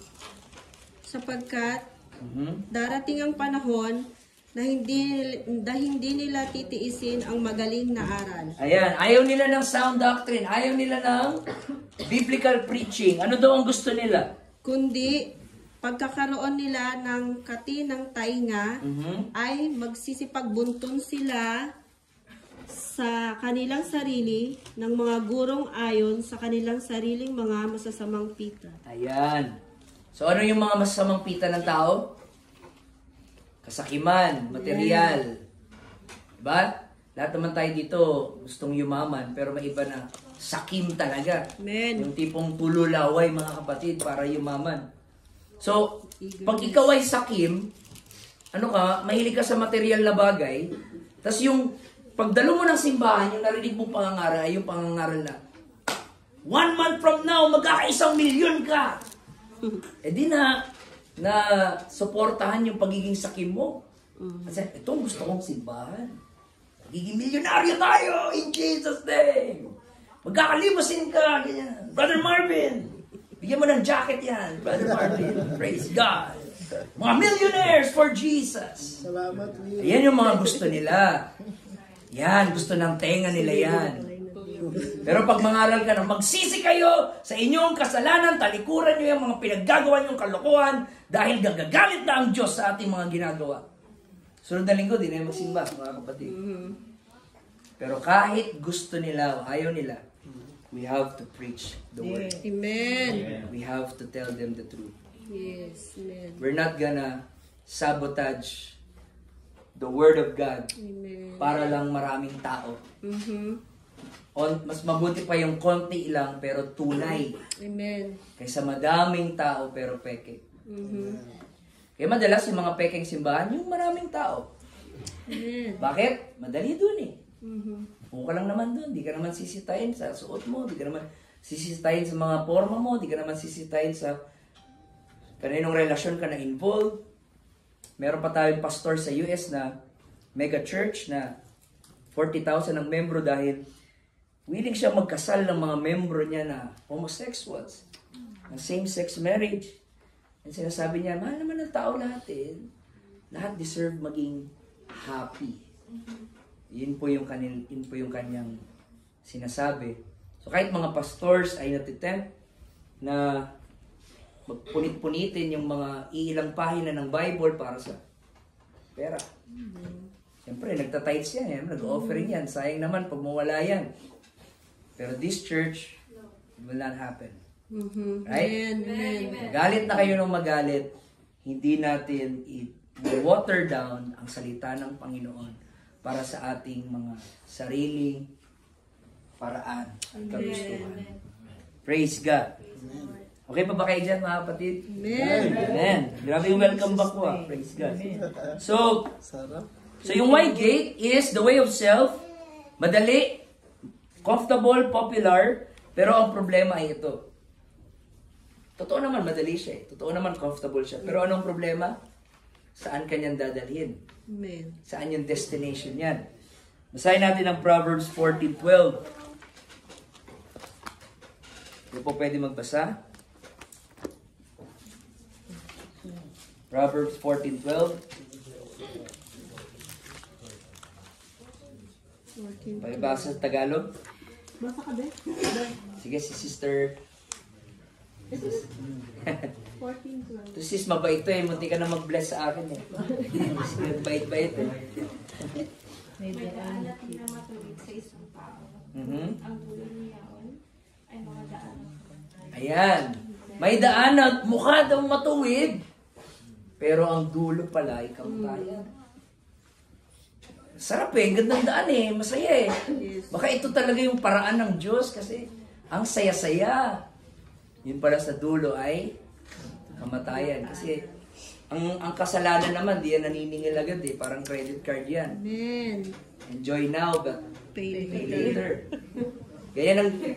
Sapagkat darating ang panahon na hindi nila titiisin ang magaling na aral. Ayan, ayaw nila ng sound doctrine, ayaw nila ng biblical preaching. Ano daw ang gusto nila? Kundi pagkakaroon nila ng katinang tainga ay magsisipagbuntun sila sa kanilang sarili ng mga gurong ayon sa kanilang sariling mga masasamang pita. Ayan. So ano yung mga masasamang pita ng tao? Kasakiman, material. Diba? Lahat naman tayo dito gustong yumaman, pero may iba na sakim talaga. Amen. Yung tipong tululaway mga kapatid para yumaman. So, pag ikaw ay sakim, mahilig ka sa material na bagay, tas yung pagdalo mo ng simbahan, yung narinig mong pangangaral ay yung pangangaral na 1 month from now, magkaka1 milyon ka. Di na suportahan yung pagiging sakim mo. Kasi ito gusto kong simbahan. Magiging milyonaryo tayo in Jesus' name. Magkakalimusin ka. Ganyan. Brother Marvin, bigyan mo ng jacket yan. Brother Marvin, praise God. Mga millionaires for Jesus. Salamat, Will. Ayan yung mga gusto nila. Yan, gusto ng tenga nila yan. Pero pag mangaral ka na, magsisi kayo sa inyong kasalanan, talikuran nyo yung mga pinaggagawa nyong kalokohan dahil gagagalit na ang Diyos sa ating mga ginagawa. Sunod na linggo, di na yung magsimba, mga kapatid. Pero kahit gusto nila o ayaw nila, we have to preach the word. Amen. We have to tell them the truth. Yes, amen. We're not gonna sabotage the word of God Amen. para lang maraming tao. Mas mabuti pa yung konti lang pero tunay Amen. kaysa madaming tao pero peke. Kaya madalas yung mga pekeng simbahan, yung maraming tao. Amen. Bakit? Madali dun eh. Puka lang naman dun. Di ka naman sisitayin sa suot mo. Di ka naman sisitayin sa mga forma mo. Di ka naman sisitayin sa kaninong relasyon ka na involved. Meron pa tayong pastor sa US na mega church na 40,000 ang membro dahil willing siya magkasal ng mga membro niya na homosexuals. Ng same-sex marriage. And sinasabi niya, mahal naman ng tao lahat eh. Lahat deserve maging happy. Yun po yung kanyang sinasabi. So kahit mga pastors ay natitempt na magpunit-punitin yung mga iilang pahina ng Bible para sa pera. Siyempre, nagtatites yan, nag-offering yan. Sayang naman pag mawala yan. Pero this church, it will not happen. Right? Amen. Galit na kayo ng magalit, hindi natin i-water down ang salita ng Panginoon para sa ating mga sariling paraan at kagustuhan. Praise God. Okay pa ba kayo dyan, mga kapatid? Amen. Amen. Grabe yung welcome back ko. Praise God. So yung wide gate is the way of self, Madali, comfortable, popular, pero ang problema ay ito. Totoo naman, madali siya eh. Totoo naman, comfortable siya. Pero anong problema? Saan kanyang dadalhin? Amen. Saan yung destination yan? Basahin natin ang Proverbs 14:12. Hindi po pwede magbasa. Proverbs 14:12. Pakibasa sa Tagalog. Basa ka ba? Sige, si Sister. 14:12. To sis, mabait to eh. Munti ka na mag-bless sa akin eh. Bait-bait eh. May daan. Daanan na matuwid sa isang tao. Mhm. Ang dulo niyaon ay mga daan. Ayan. May daan na mukha daw matuwid. Pero ang dulo pala ay kamatayan. Sarap eh. Gandang daan eh. Masaya eh. Baka ito talaga yung paraan ng Diyos kasi ang saya-saya. Yun pala sa dulo ay kamatayan. Kasi ang kasalanan naman, di yan naniningil agad eh. Parang credit card yan. Amen. Enjoy now, but Pay pay later. later.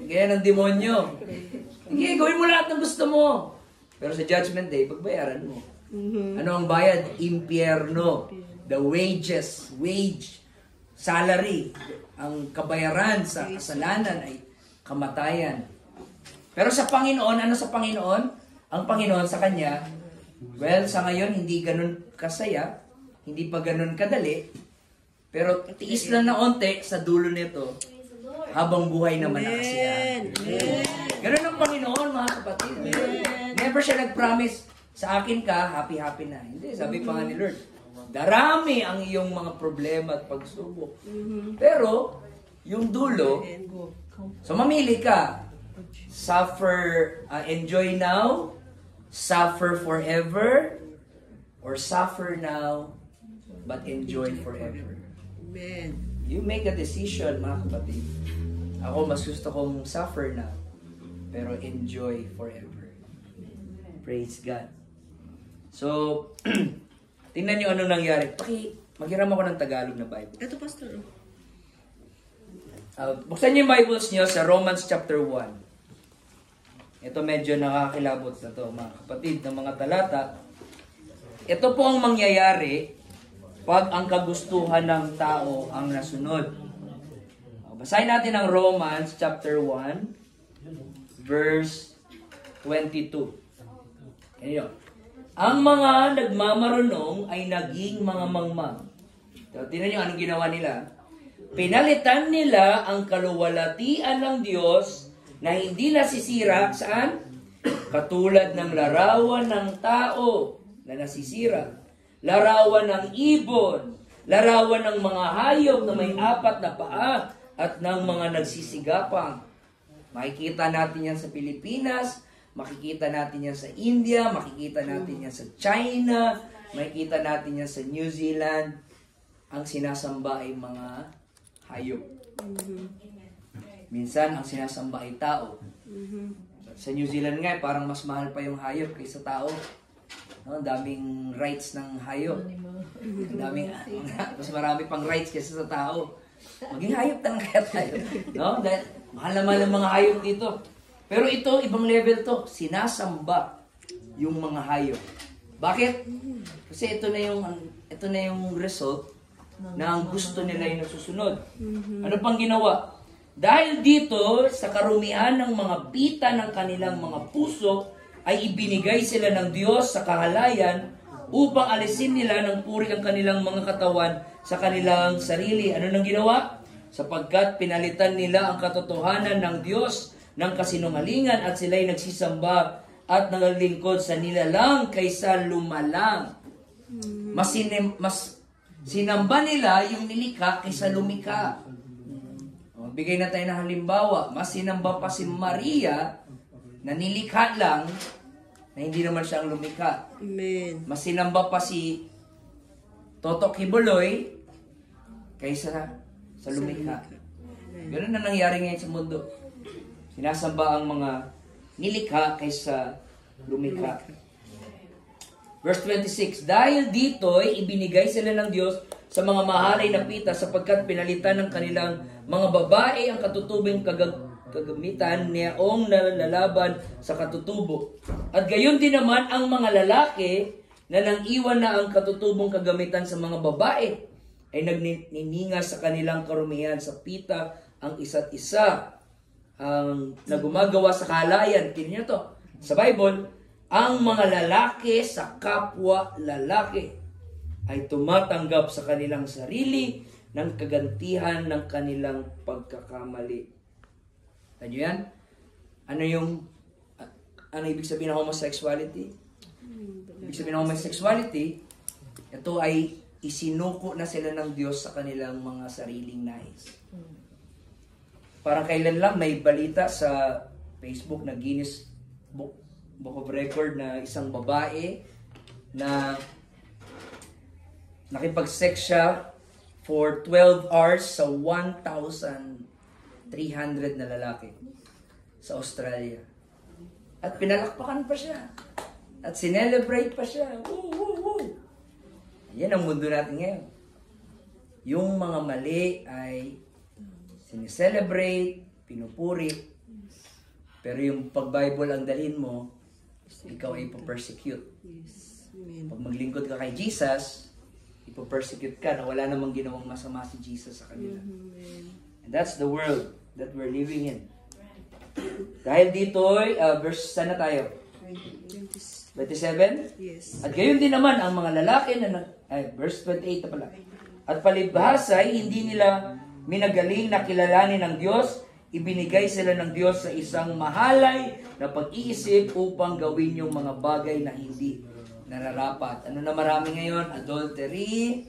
Gaya ng demonyo. Sige, gawin mo lahat ng gusto mo. Pero sa judgment day, pagbayaran mo. Ano ang bayad? Impyerno. The wages, salary. Ang kabayaran sa kasalanan ay kamatayan. Pero sa Panginoon, ano sa Panginoon? Ang Panginoon sa Kanya, well, sa ngayon, hindi ganun kasaya, hindi pa ganun kadali, pero tiis lang na onte sa dulo nito, habang buhay naman na kasiyahan. Ganun ang Panginoon, mga kapatid. Never siya nag-promise, sa akin ka, happy-happy na. Hindi, sabi pa nga ni Lord, darami ang iyong mga problema at pagsubok. Pero, yung dulo, so mamili ka, suffer, enjoy now, suffer forever, or suffer now, but enjoy forever. Amen. You make a decision, mga kapatid. Ako, mas gusto kong suffer now, pero enjoy forever. Praise God. So, tingnan nyo ano nangyari. Maghiram ako ng Tagalog na Bible. Ito, Pastor. Buksan niyo yung Bibles niyo sa Romans chapter 1. Ito medyo nakakilabot na to, mga kapatid, ng mga talata. Ito po ang mangyayari pag ang kagustuhan ng tao ang nasunod. Basahin natin ang Romans chapter 1, verse 22. Ayan. Ang mga nagmamarunong ay naging mga mangmang. So, tingnan nyo anong ginawa nila. Pinalitan nila ang kaluwalhatian ng Diyos na hindi nasisira, saan? Katulad ng larawan ng tao na nasisira. Larawan ng ibon, larawan ng mga hayop na may 4 na paa at ng mga nagsisigapang. Makikita natin yan sa Pilipinas, makikita natin yan sa India, makikita natin yan sa China, makikita natin yan sa New Zealand. Ang sinasamba ay mga hayop. Minsan, ang sinasamba ay tao. Sa New Zealand nga, parang mas mahal pa yung hayop kaysa tao. No, ang daming rights ng hayop. Ang daming, mas marami pang rights kaysa sa tao. Maging hayop na lang kaya tayo. No? Dahil mahal naman ang mga hayop dito. Pero ito, ibang level to. Sinasamba yung mga hayop. Bakit? Kasi ito na yung result na ang gusto nila yung nasusunod. Ano pang ginawa? Dahil dito, sa karumihan ng mga pita ng kanilang mga puso, ay ibinigay sila ng Diyos sa kahalayan upang alisin nila ng puri ang kanilang mga katawan sa kanilang sarili. Ano nang ginawa? Sapagkat pinalitan nila ang katotohanan ng Diyos ng kasinungalingan at sila'y nagsisamba at naglingkod sa nilalang kaysa lumalang. Mas sinamba nila yung nilikha kaysa lumikha. Bigay na tayo ng halimbawa. Mas sinamba pa si Maria na nilikha lang na hindi naman siya ang lumikha. Amen. Mas sinamba pa si Toto Kibuloy kaysa sa lumikha. Ganun na nangyari ngayon sa mundo. Sinasamba ang mga nilikha kaysa lumikha. Verse 26, dahil dito'y ibinigay sila ng Diyos sa mga mahalay na pita sapagkat pinalitan ng kanilang mga babae ang katutubong kagamitan niyaong nalalaban sa katutubo. At gayon din naman ang mga lalaki na nang iwan na ang katutubong kagamitan sa mga babae ay nagnininga sa kanilang karumihan sa pita ang isa't isa ang nagumagawa sa kahalayan. Tingnan niyo to sa Bible, ang mga lalaki sa kapwa lalaki ay tumatanggap sa kanilang sarili ng kagantihan ng kanilang pagkakamali. Ano yan? Ano ibig sabihin ng homosexuality? Ibig sabihin ng homosexuality, ito ay isinuko na sila ng Diyos sa kanilang mga sariling nais. Parang kailan lang may balita sa Facebook na Guinness Book of Record na isang babae na nakipag-sex siya for 12 hours sa 1,300 na lalaki sa Australia. At pinalakpakan pa siya. At sinelebrate pa siya. Woo, woo, woo. Yan ang mundo natin ngayon. Yung mga mali ay sineselebrate, pinupuri. Pero yung pag-Bible ang dalhin mo, ikaw ay ipapersecute. Pag maglingkod ka kay Jesus, ipapersecute ka na wala namang ginawang masama si Jesus sa kanila. And that's the world that we're living in. Dahil dito, verse, sana tayo? 27? Yes. At gayon din naman ang mga lalaki na verse 28 na pala. At palibhasa ay hindi nila minagaling na kilalanin ng Diyos, ibinigay sila ng Diyos sa isang mahalay na pag-iisip upang gawin yung mga bagay na hindi nararapat. Ano na marami ngayon? Adultery,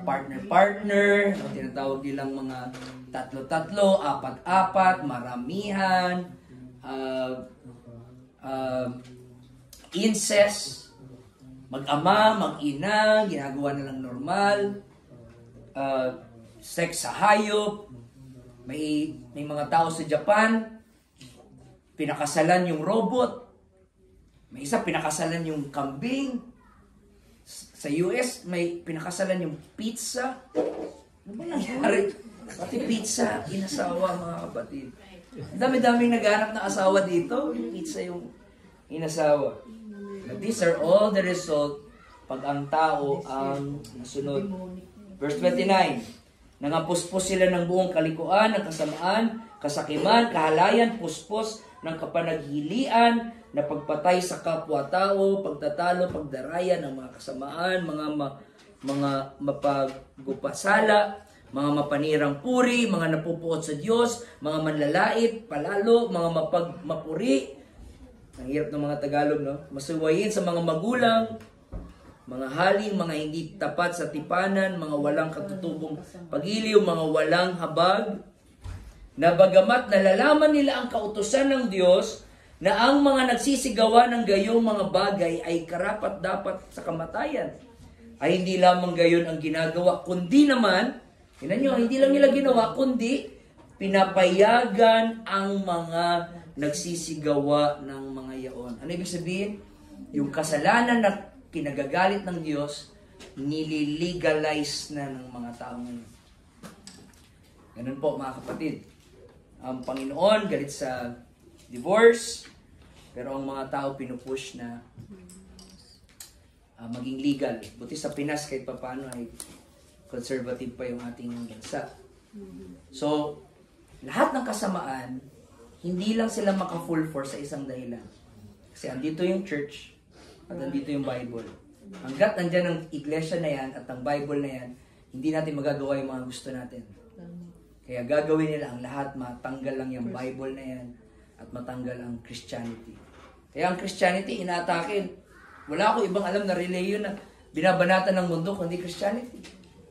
partner-partner, tinatawag nilang mga tatlo-tatlo, apat-apat, maramihan, incest, mag-ama, mag-ina, ginagawa na lang normal, sex sa hayop, may mga tao sa Japan, pinakasalan yung robot, may isa pinakasalan yung kambing, sa US may pinakasalan yung pizza. Ano ba nangyari? Pati pizza, inasawa mga kapatid. Ang dami-daming naghanap ng asawa dito, yung pizza yung inasawa. But these are all the result pag ang tao ang nasunod. Verse 29, nangapuspos sila ng buong kalikuan, ng kasamaan, kasakiman, kahalayan, puspos ng kapanaghilian, na pagpatay sa kapwa-tao, pagtatalo, pagdaraya ng mga kasamaan, mga mapagupasala, mga mapanirang puri, mga napupuot sa Diyos, mga manlalait, palalo, mga mapuri. Ang hirap ng mga Tagalog, no? Masuwayin sa mga magulang, mga haling, mga hindi tapat sa tipanan, mga walang katutubong pagiliw, mga walang habag, na bagamat nalalaman nila ang kautusan ng Diyos, na ang mga nagsisigawa ng gayong mga bagay ay karapat-dapat sa kamatayan, ay hindi lamang gayon ang ginagawa, kundi naman, tingnan nyo, hindi lang nila ginawa, kundi pinapayagan ang mga nagsisigawa ng mga yaon. Ano ibig sabihin? Yung kasalanan na kinagagalit ng Diyos, nililegalize na ng mga tao ngayon. Ganun po mga kapatid. Ang Panginoon galit sa divorce, pero ang mga tao pinupush na maging legal. Buti sa Pinas kahit paano ay conservative pa yung ating bansa. So, lahat ng kasamaan, hindi lang sila maka-full force sa isang dahilan. Kasi andito yung church at andito yung Bible. Hanggat nandyan ang iglesia na yan at ang Bible na yan, hindi natin magagawa yung mga gusto natin. Kaya gagawin nila ang lahat, matanggal lang yung Bible na yan at matanggal ang Christianity. Kaya ang Christianity, inaatakin. Wala ako ibang alam na religion na binabanatan ng mundo kundi Christianity.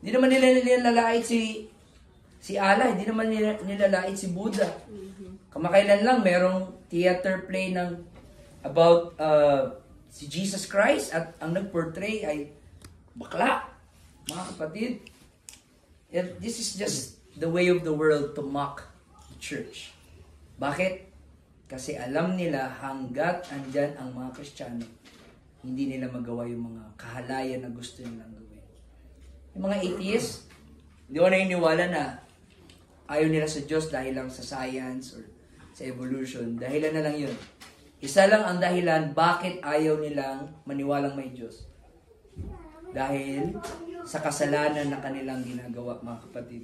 Hindi naman nila nilalait si Allah, hindi naman nila nilalait si Buddha. Kamakailan lang, merong theater play about si Jesus Christ at ang nag-portray ay bakla. Mga kapatid, this is just the way of the world to mock the church. Bakit? Kasi alam nila hanggat andyan ang mga Kristiyano, hindi nila magawa yung mga kahalayan na gusto nilang gawin. Yung mga atheists, hindi ko naniniwala na ayaw nila sa Diyos dahil lang sa science or sa evolution. Dahilan na lang yun. Isa lang ang dahilan bakit ayaw nilang maniwalang may Diyos. Dahil sa kasalanan na kanilang ginagawa, mga kapatid.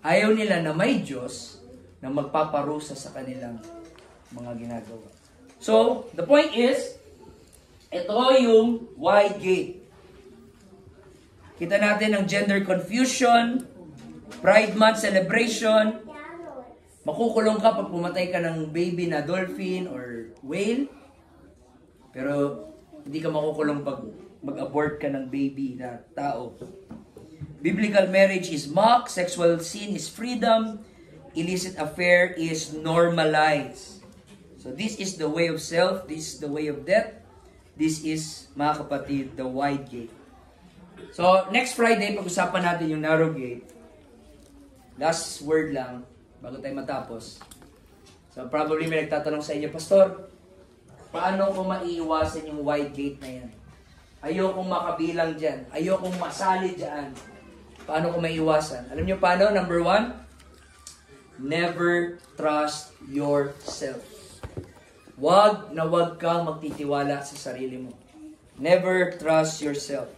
Ayaw nila na may Diyos na magpaparusa sa kanilang mga ginagawa. So, the point is, ito yung wide gate. Kita natin ang gender confusion, Pride Month celebration. Makukulong ka pag pumatay ka ng baby na dolphin or whale. Pero hindi ka makukulong pag mag-abort ka ng baby na tao. Biblical marriage is mocked, sexual sin is freedom, illicit affair is normalized. So this is the way of self, this is the way of death, this is, mga kapatid, the wide gate. So next Friday, pag-usapan natin yung narrow gate. Last word lang, bago tayo matapos. So probably may nagtatanong sa inyo, Pastor, paano ko maiiwasan yung wide gate na yan? Ayokong makabilang dyan. Ayokong masali dyan. Paano ko maiiwasan? Alam niyo paano? Number 1, never trust yourself. Wag na wag kang magtitiwala sa sarili mo. Never trust yourself.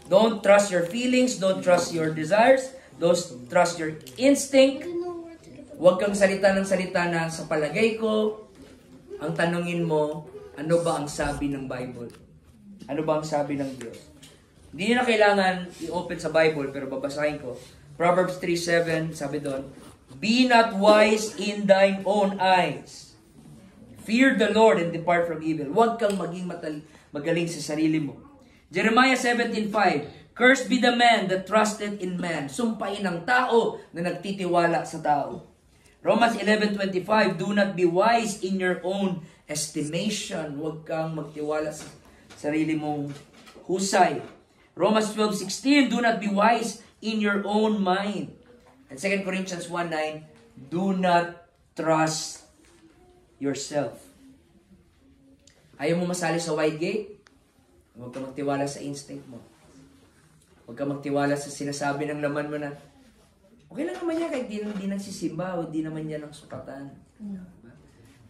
Don't trust your feelings. Don't trust your desires. Don't trust your instinct. Huwag kang salita ng salita na sa palagay ko. Ang tanungin mo, ano ba ang sabi ng Bible? Ano ba ang sabi ng Diyos? Hindi na kailangan i-open sa Bible, pero babasahin ko. Proverbs 3:7, sabi doon, be not wise in thine own eyes. Fear the Lord and depart from evil. Huwag kang maging magaling sa sarili mo. Jeremiah 17:5, cursed be the man that trusted in man. Sumpain ang tao na nagtitiwala sa tao. Romans 11:25, do not be wise in your own estimation. Huwag kang magtiwala sa sarili mong husay. Romans 12:16, do not be wise in your own mind. And 2 Corinthians 1:9, do not trust yourself. Ayaw mo masali sa wide gate? Huwag kang magtiwala sa instinct mo. Huwag kang magtiwala sa sinasabi ng laman mo na, okay lang naman yan kahit di nagsisimba o di naman yan ang sukatan.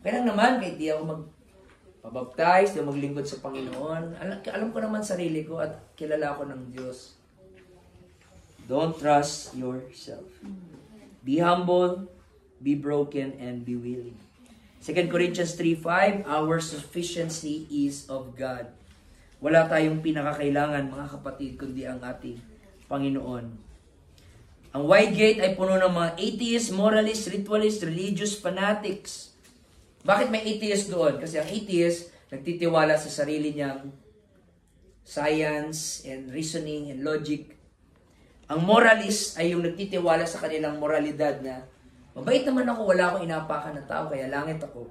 Okay lang naman kahit di ako magpabaptize, di maglingkod sa Panginoon. Alam ko naman sarili ko at kilala ko ng Diyos. Don't trust yourself. Be humble, be broken, and be willing. 2 Corinthians 3:5, our sufficiency is of God. Wala tayong pinakakailangan, mga kapatid, kundi ang ating Panginoon. Ang wide gate ay puno ng mga atheists, moralists, ritualists, religious fanatics. Bakit may atheist doon? Kasi ang atheist, nagtitiwala sa sarili niyang science and reasoning and logic. Ang moralist ay yung nagtitiwala sa kanilang moralidad na, mabait naman ako, wala akong inapakan ng tao, kaya langit ako.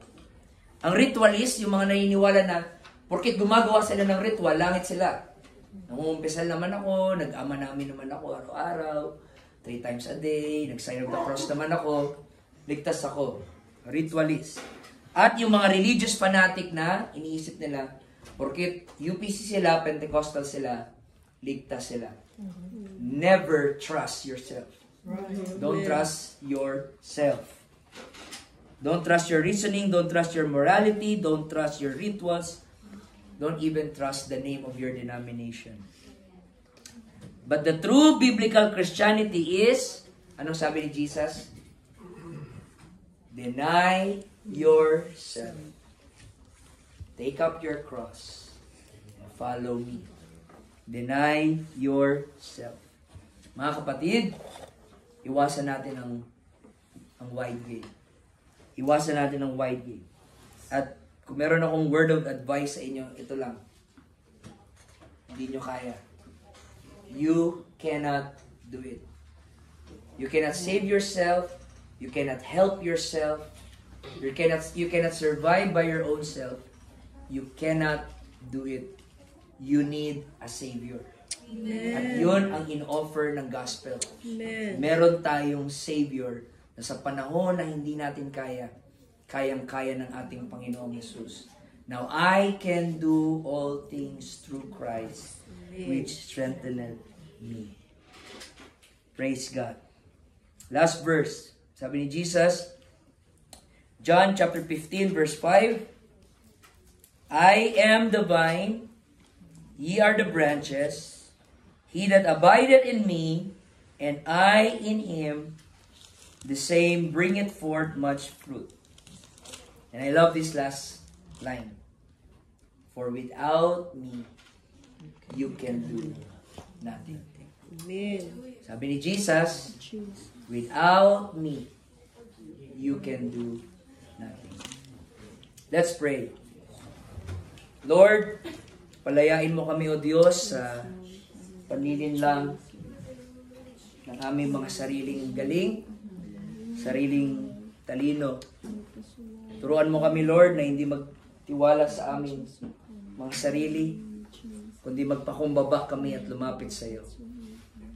Ang ritualist, yung mga naniniwala na, porkit gumagawa sila ng ritual, langit sila. Nangungumpisal naman ako, nag-ama namin naman ako araw-araw, 3 times a day, nag-sign of the cross naman ako, ligtas ako. Ritualist. At yung mga religious fanatic na iniisip nila, porkit UPC sila, Pentecostal sila, ligtas sila. Never trust yourself. Don't trust yourself. Don't trust your reasoning, don't trust your morality, don't trust your rituals, don't even trust the name of your denomination. But the true biblical Christianity is, anong sabi ni Jesus? Deny yourself. Take up your cross and follow me. Deny yourself. Mga kapatid, iwasan natin ang wide gate. Iwasan natin ang wide gate. At kung meron akong word of advice sa inyo, ito lang. Hindi nyo kaya. You cannot do it. You cannot save yourself. You cannot help yourself. You cannot survive by your own self. You cannot do it. You need a Savior. Amen. At yun ang in-offer ng gospel. Amen. Meron tayong Savior na sa panahon na hindi natin kaya, kayang-kaya ng ating Panginoong Jesus. Now, I can do all things through Christ, which strengtheneth me. Praise God. Last verse. Sabi ni Jesus, John chapter 15 verse 5, I am the vine, ye are the branches. He that abideth in me, and I in him, the same bringeth forth much fruit. And I love this last line. For without me, you can do nothing. Amen. Sabi ni Jesus, without me, you can do nothing. Let's pray. Lord, palayain mo kami, O Diyos, sa panlilinlang ng aming mga sariling galing, sariling talino. Turuan mo kami, Lord, na hindi magtiwala sa aming mga sarili, kundi magpakumbaba kami at lumapit sa iyo.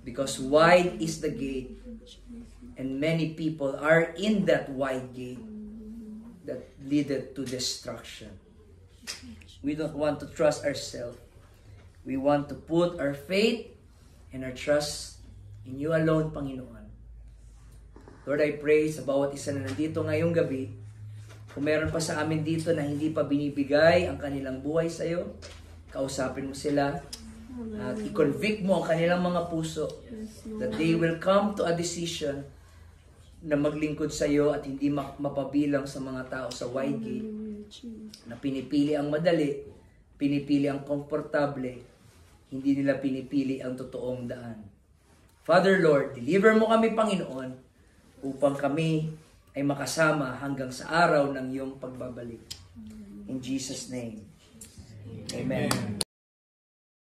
Because wide is the gate, and many people are in that wide gate that leadeth to destruction. We don't want to trust ourselves. We want to put our faith and our trust in you alone, Panginoon. Lord, I pray sa bawat isa na nandito ngayong gabi, kung meron pa sa amin dito na hindi pa binibigay ang kanilang buhay sa iyo, kausapin mo sila at i-convict mo ang kanilang mga puso that they will come to a decision na maglingkod sa iyo at hindi mapabilang sa mga tao sa wide gate na pinipili ang madali, pinipili ang komportable, hindi nila pinipili ang totoong daan. Father Lord, deliver mo kami, Panginoon, upang kami ay makasama hanggang sa araw ng iyong pagbabalik. In Jesus' name, Amen.